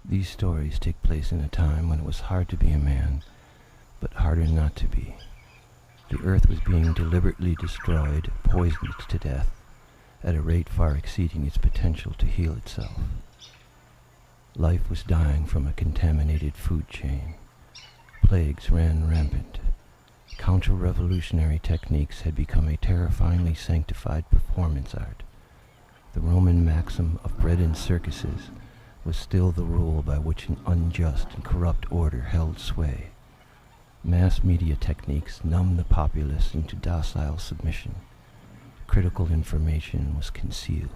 These stories take place in a time when it was hard to be a man, but harder not to be. The earth was being deliberately destroyed, poisoned to death, at a rate far exceeding its potential to heal itself. Life was dying from a contaminated food chain. Plagues ran rampant. Counter-revolutionary techniques had become a terrifyingly sanctified performance art. The Roman maxim of bread and circuses was still the rule by which an unjust and corrupt order held sway. Mass media techniques numbed the populace into docile submission. Critical information was concealed.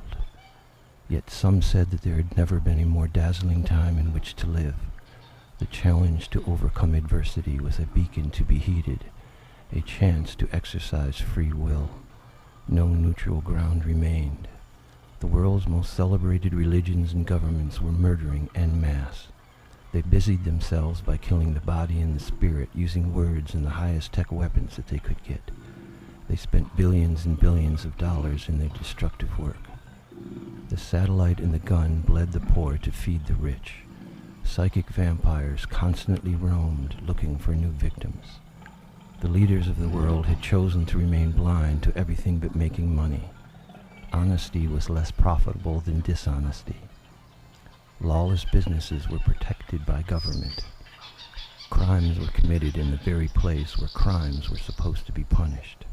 Yet some said that there had never been a more dazzling time in which to live. The challenge to overcome adversity was a beacon to be heeded, a chance to exercise free will. No neutral ground remained. The world's most celebrated religions and governments were murdering en masse. They busied themselves by killing the body and the spirit, using words and the highest tech weapons that they could get. They spent billions and billions of dollars in their destructive work. The satellite and the gun bled the poor to feed the rich. Psychic vampires constantly roamed, looking for new victims. The leaders of the world had chosen to remain blind to everything but making money. Honesty was less profitable than dishonesty. Lawless businesses were protected by government. Crimes were committed in the very place where crimes were supposed to be punished.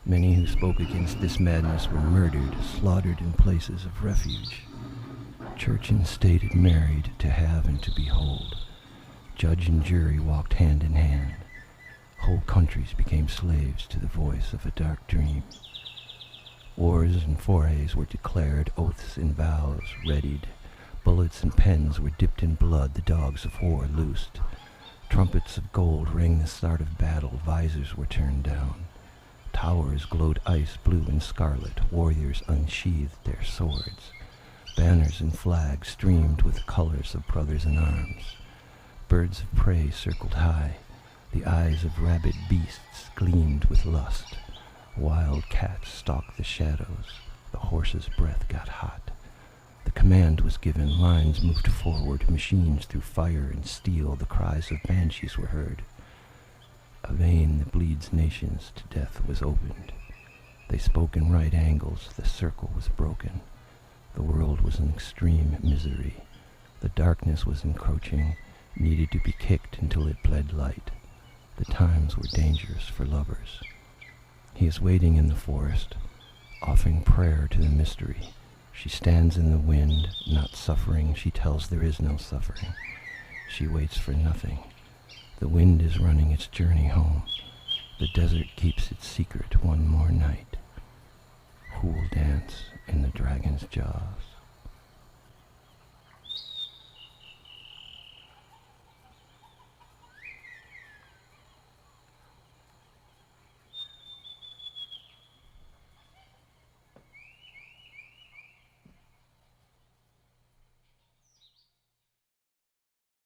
Many who spoke against this madness were murdered, slaughtered in places of refuge. Church and state had married to have and to behold. Judge and jury walked hand in hand. Whole countries became slaves to the voice of a dark dream. Wars and forays were declared, oaths and vows readied. Bullets and pens were dipped in blood, the dogs of war loosed. Trumpets of gold rang the start of battle, visors were turned down. Towers glowed ice blue and scarlet, warriors unsheathed their swords. Banners and flags streamed with the colors of brothers in arms. Birds of prey circled high. The eyes of rabid beasts gleamed with lust. Wild cats stalked the shadows. The horse's breath got hot. The command was given, lines moved forward, machines through fire and steel, the cries of banshees were heard. A vein that bleeds nations to death was opened. They spoke in right angles, the circle was broken. The world was in extreme misery. The darkness was encroaching, needed to be kicked until it bled light. The times were dangerous for lovers. He is waiting in the forest, offering prayer to the mystery. She stands in the wind, not suffering. She tells there is no suffering. She waits for nothing. The wind is running its journey home. The desert keeps its secret one more night. Who will dance in the dragon's jaws?